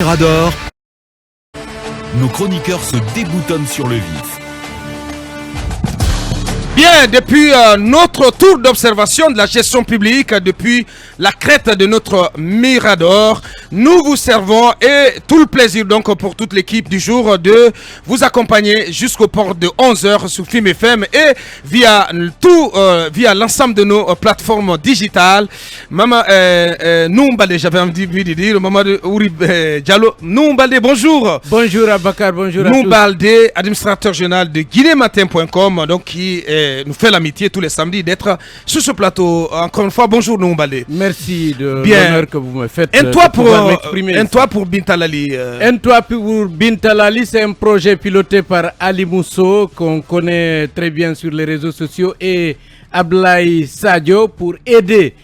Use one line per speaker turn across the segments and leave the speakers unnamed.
Radar, nos chroniqueurs se déboutonnent sur le vif.
Bien, depuis notre tour d'observation de la gestion publique, depuis la crête de notre Mirador, nous vous servons et tout le plaisir donc pour toute l'équipe du jour de vous accompagner jusqu'au port de 11h sur Film FM et via l'ensemble de nos plateformes digitales. Maman Noumbalé, j'avais envie de dire, Maman Diallo, Noumbalé, bonjour.
Bonjour Abakar, bonjour à tous.
Noumbalé, administrateur général de guinématin.com, donc qui nous fait l'amitié tous les samedis d'être sur ce plateau. Encore une fois, bonjour Noumbalé.
Merci de l'honneur que vous me faites.
Un toit pour Bintalali.
Un toit pour Bintalali, c'est un projet piloté par Ali Mousso, qu'on connaît très bien sur les réseaux sociaux, et Ablaye Sadio pour aider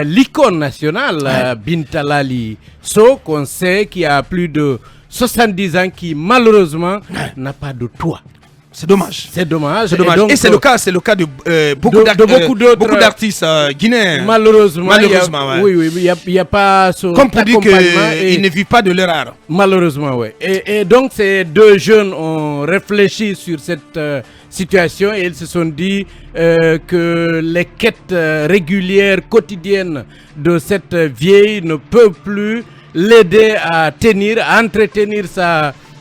l'icône nationale, Bintalali So, qu'on sait qui a plus de 70 ans, qui malheureusement n'a pas de toit.
C'est dommage.
C'est dommage.
Et c'est le cas de beaucoup d'artistes guinéens.
Malheureusement,
ouais.
Il n'y a pas ce
comme pour dire qu'ils ne vivent pas de leur art.
Malheureusement, oui. Et donc, ces deux jeunes ont réfléchi sur cette situation et ils se sont dit que les quêtes régulières, quotidiennes de cette vieille ne peuvent plus l'aider à entretenir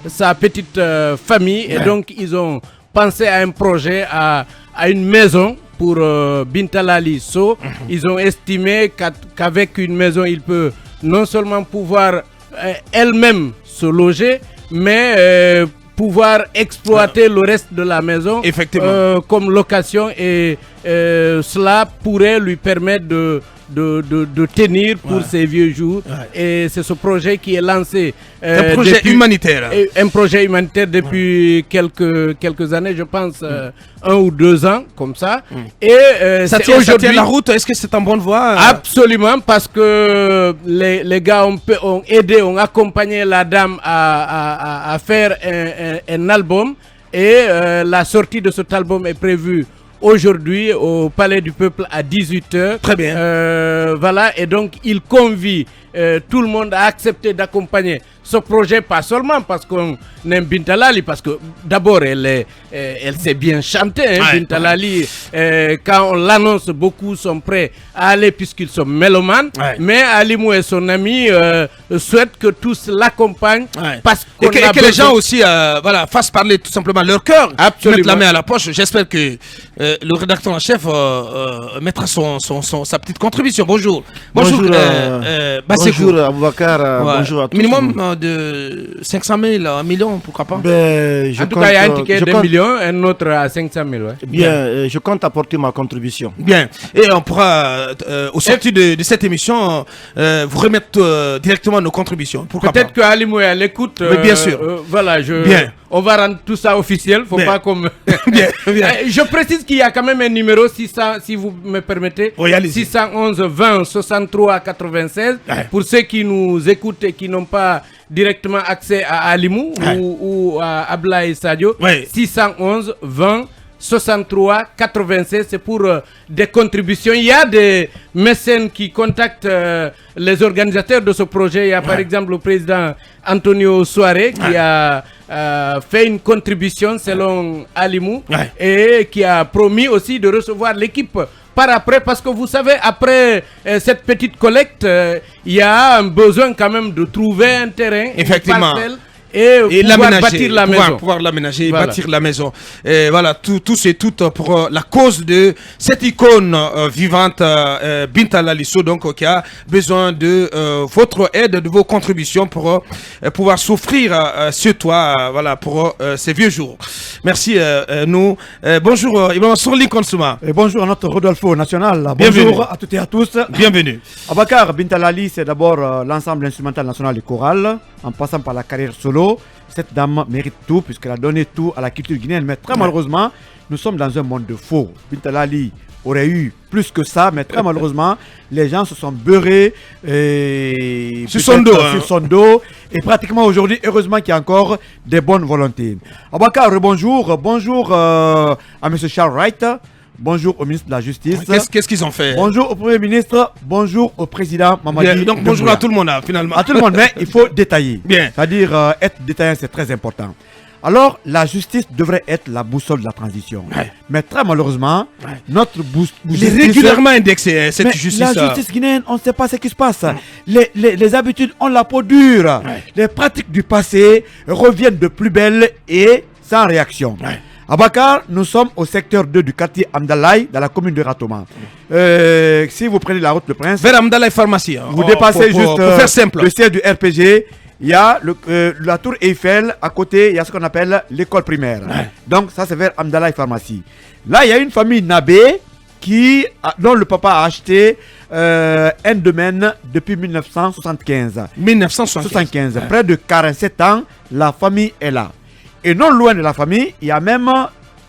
sa petite famille. Et donc ils ont pensé à un projet, à une maison pour Bintalali So. Ils ont estimé qu'avec une maison, il peut non seulement pouvoir elle-même se loger, mais pouvoir exploiter le reste de la maison comme location, et cela pourrait lui permettre de tenir pour ses vieux jours. Et c'est ce projet qui est lancé.
Un projet humanitaire.
Un projet humanitaire depuis quelques années, je pense 1 ou 2 ans, comme ça. Et
ça tient la route. Est-ce que c'est en bonne voie?
Absolument, parce que les gars ont aidé, ont accompagné la dame à faire un album. Et la sortie de cet album est prévue aujourd'hui au Palais du Peuple à 18h.
Très bien.
Voilà, et donc il convie tout le monde à accepter d'accompagner ce projet, pas seulement parce qu'on aime Bintalali, parce que d'abord elle sait bien chanter, Bintalali. Quand on l'annonce, beaucoup sont prêts à aller puisqu'ils sont mélomanes. Mais Alimou et son ami souhaitent que tous l'accompagnent, parce que
les gens aussi fassent parler tout simplement leur cœur, mettre la main à la poche. J'espère que le rédacteur en chef mettra sa petite contribution. Bonjour.
Bonjour Aboubakar, bonjour à tous.
Minimum de 500 000, 1 million, pourquoi pas?
En tout cas, il y a un ticket de 1 million, un autre à 500 000.
Bien, je compte apporter ma contribution.
Bien, et on pourra, au sortir de cette émission, vous remettre directement nos contributions.
Peut-être que Alimou est à l'écoute.
Bien sûr.
On va rendre tout ça officiel. Faut pas comme.
Bien.
Je précise qu'il y a quand même un numéro 600, si vous me permettez. 611 20 63 96. Pour ceux qui nous écoutent et qui n'ont pas directement accès à Alimou ou à Ablaye Sadio. 611 20 63 96, c'est pour des contributions. Il y a des mécènes qui contactent les organisateurs de ce projet. Il y a par exemple le président Antonio Soare qui a fait une contribution selon Alimou et qui a promis aussi de recevoir l'équipe par après, parce que vous savez, après cette petite collecte, il y a un besoin quand même de trouver un terrain,
effectivement,
une parcelle, et
pouvoir l'aménager, bâtir la maison. Et voilà, tous et toutes pour la cause de cette icône vivante, Bintalali So, donc qui a besoin de votre aide, de vos contributions pour pouvoir s'offrir ce toit, pour ces vieux jours. Merci. Bonjour, Ibrahim Sourli Konsuma.
Et bonjour à notre Rodolfo national.
Bienvenue.
Bonjour à toutes et à tous.
Bienvenue.
Abakar, Bintalali, c'est d'abord l'ensemble instrumental national du choral, en passant par la carrière solo. Cette dame mérite tout puisqu'elle a donné tout à la culture guinéenne. Mais très malheureusement, nous sommes dans un monde de faux. Bintalali aurait eu plus que ça, mais très malheureusement, les gens se sont beurrés
sur son
dos. Et pratiquement aujourd'hui, heureusement qu'il y a encore des bonnes volontés. Abakar, bonjour. Bonjour à M. Charles Wright. bonjour au ministre de la Justice.
Qu'est-ce qu'ils ont fait?
Bonjour au Premier ministre, bonjour au président Mamadi.
Bien, donc bonjour à tout le monde finalement.
À tout le monde, mais il faut détailler.
Bien.
C'est-à-dire être détaillant, c'est très important. Alors, la justice devrait être la boussole de la transition.
Ouais.
Mais très malheureusement, notre
Il est régulièrement indexé, cette justice.
La justice guinéenne, on ne sait pas ce qui se passe. Les habitudes ont la peau dure. Les pratiques du passé reviennent de plus belle et sans réaction. À Bakar, nous sommes au secteur 2 du quartier Amdalaï, dans la commune de Ratoma. Si vous prenez la route Le Prince,
vers Amdalaï Pharmacie.
vous dépassez
pour
juste
faire simple.
le siège du RPG. Il y a la tour Eiffel, à côté, il y a ce qu'on appelle l'école primaire. Donc ça c'est vers Amdalaï Pharmacie. Là, il y a une famille Nabé dont le papa a acheté un domaine depuis 1975.
1975.
Près de 47 ans, la famille est là. Et non loin de la famille, il y a même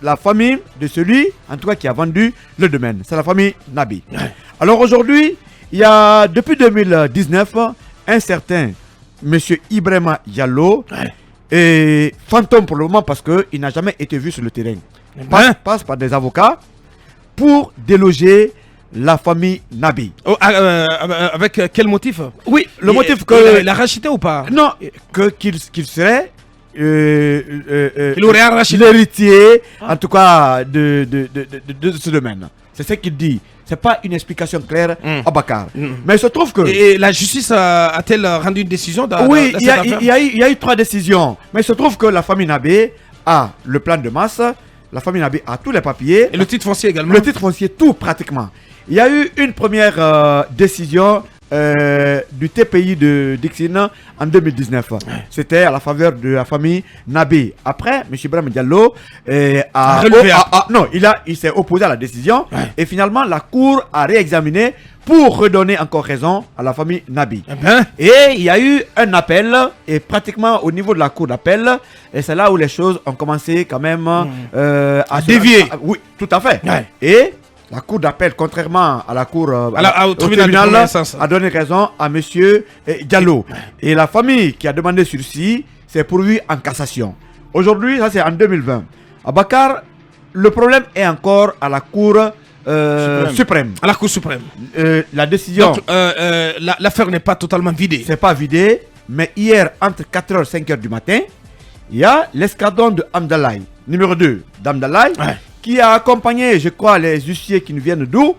la famille de celui, en tout cas, qui a vendu le domaine. C'est la famille Nabi. Alors aujourd'hui, il y a, depuis 2019, un certain Monsieur Ibrahima Diallo est fantôme pour le moment parce qu'il n'a jamais été vu sur le terrain. Passe par des avocats pour déloger la famille Nabi.
Avec quel motif?
Oui, le motif que...
Il a racheté ou pas?
Non, qu'il serait...
il aurait arraché
l'héritier, en tout cas, de ce domaine. C'est ce qu'il dit. C'est pas une explication claire à Bakar. Mais il se trouve que...
Et la justice a-t-elle rendu une décision
oui, il y a eu 3 décisions. Mais il se trouve que la famille Nabé a le plan de masse, la famille Nabé a tous les papiers.
Et le titre foncier également.
Le titre foncier, tout pratiquement. Il y a eu une première décision du TPI de Dixine en 2019. C'était à la faveur de la famille Nabé. Après, M. Ibrahima Diallo il s'est opposé à la décision et finalement la Cour a réexaminé pour redonner encore raison à la famille Nabi. Et il y a eu un appel et pratiquement au niveau de la Cour d'appel, et c'est là où les choses ont commencé quand même à
dévier.
Oui, tout à fait. Et la Cour d'appel, contrairement à la Cour au tribunal, a donné raison à M. Diallo. Et la famille qui a demandé sursis s'est pourvue en cassation. Aujourd'hui, ça c'est en 2020. À Bakar, le problème est encore à la Cour suprême. À la
Cour suprême.
La décision...
Donc, l'affaire n'est pas totalement vidée.
C'est pas vidé, mais hier, entre 4h et 5h du matin, il y a l'escadron de Amdalaï, numéro 2 d'Amdalaï, qui a accompagné, je crois, les huissiers qui nous viennent d'où,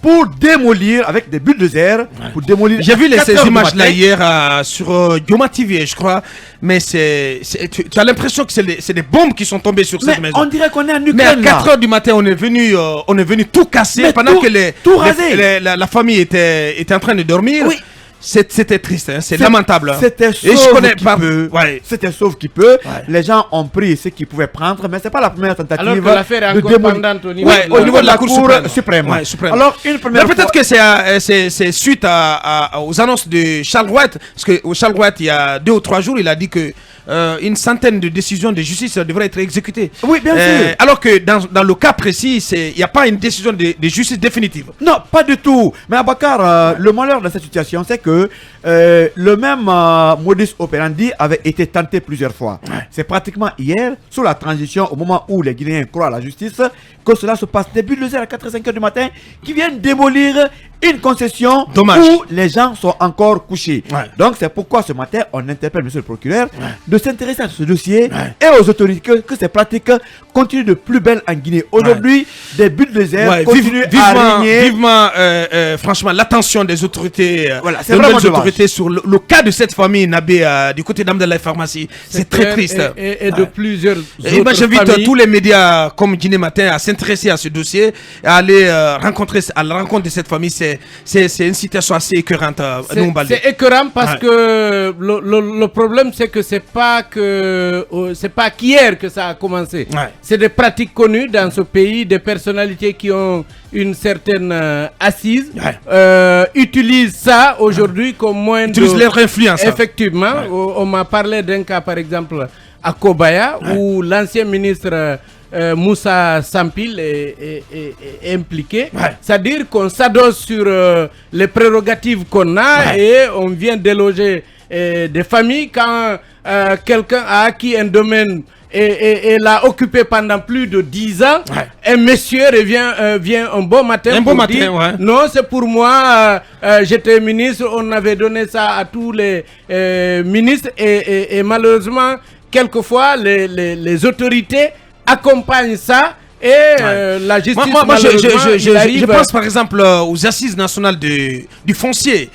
pour démolir avec des bulldozers, pour démolir.
J'ai vu ces images-là hier sur Yoma TV, je crois, mais tu as l'impression que c'est des bombes qui sont tombées sur cette maison.
On dirait qu'on est en Ukraine.
Mais à 4h du matin, on est venu tout casser pendant que la famille était en train de dormir. Oui. C'était triste, hein, c'est lamentable.
C'était sauf qui peut. Les gens ont pris ce qu'ils pouvaient prendre, mais c'est pas la première tentative.
Alors que l'affaire est encore pendante au niveau
de la Cour suprême. Alors,
peut-être que c'est suite aux annonces de Charles White, parce que Charles White, il y a 2 ou 3 jours, il a dit que une centaine de décisions de justice devraient être exécutées.
Oui, bien sûr.
Alors que dans le cas précis, il n'y a pas une décision de justice définitive.
Non, pas du tout. Mais à Bakar, le malheur de cette situation, c'est que le même modus operandi avait été tenté plusieurs fois. C'est pratiquement hier, sous la transition, au moment où les Guinéens croient à la justice, que cela se passe. Des bulldozers à 4 et 5 heures du matin qui viennent démolir une concession où les gens sont encore couchés. Donc c'est pourquoi ce matin, on interpelle monsieur le procureur de s'intéresser à ce dossier et aux autorités que ces pratiques continuent de plus belle en Guinée. Aujourd'hui, des bulldozers continuent à régner.
Vivement, franchement, l'attention des autorités,
c'est vraiment
autorités sur le cas de cette famille Nabé du côté d'Amdalaï Pharmacie. C'est très triste.
Et de plusieurs autres
moi, j'invite tous les médias comme Guinée Matin à s'intéresser à ce dossier, à aller à la rencontre de cette famille. C'est une situation assez écœurante.
C'est écœurant parce que le problème, c'est que c'est pas qu'hier que ça a commencé. C'est des pratiques connues dans ce pays, des personnalités qui ont une certaine assise, utilisent ça aujourd'hui comme moyen
utilisent leur influence.
Effectivement, on m'a parlé d'un cas par exemple à Kobaya où l'ancien ministre Moussa Sampil est impliqué. C'est-à-dire qu'on s'adosse sur les prérogatives qu'on a et on vient déloger des familles quand quelqu'un a acquis un domaine et l'a occupé pendant plus de 10 ans, un monsieur vient un bon matin dire, non, c'est pour moi, j'étais ministre, on avait donné ça à tous les ministres et malheureusement, quelquefois, les autorités accompagnent ça. Et la justice,
je pense par exemple aux assises nationales du foncier,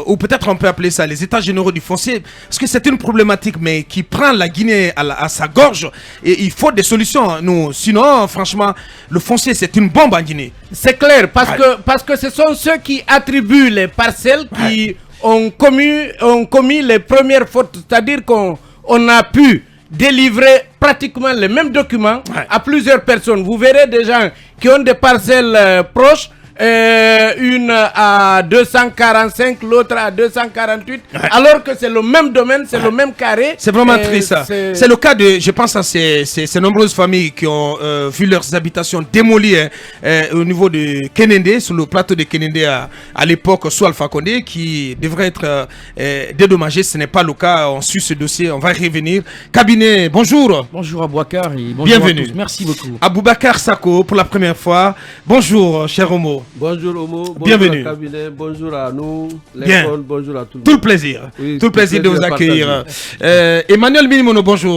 ou peut-être on peut appeler ça les états généraux du foncier, parce que c'est une problématique mais qui prend la Guinée à sa gorge, et il faut des solutions. Nous, sinon, franchement, le foncier c'est une bombe en Guinée.
C'est clair, parce que ce sont ceux qui attribuent les parcelles qui ont commis les premières fautes, c'est-à-dire qu'on a pu délivrer pratiquement les mêmes documents à plusieurs personnes. Vous verrez des gens qui ont des parcelles proches, une à 245, l'autre à 248, alors que c'est le même domaine, c'est le même carré.
C'est vraiment triste ça. C'est le cas de, je pense à ces nombreuses familles qui ont vu leurs habitations démolies au niveau de Kénéndé, sur le plateau de Kénéndé à l'époque sous Alpha Condé, qui devrait être dédommagé. Ce n'est pas le cas. On suit ce dossier, on va y revenir. Cabinet, bonjour.
Bonjour Aboubacar et bonjour
bienvenue
à tous. Merci beaucoup.
Aboubacar Sako pour la première fois. Bonjour cher Homo.
Bonjour Homo, bonjour
bienvenue.
À cabinet, bonjour à nous, l'école, bonjour à tout le monde.
Tout le plaisir,
oui,
tout le plaisir de vous accueillir.
partagé.
Emmanuel Minimono, bonjour.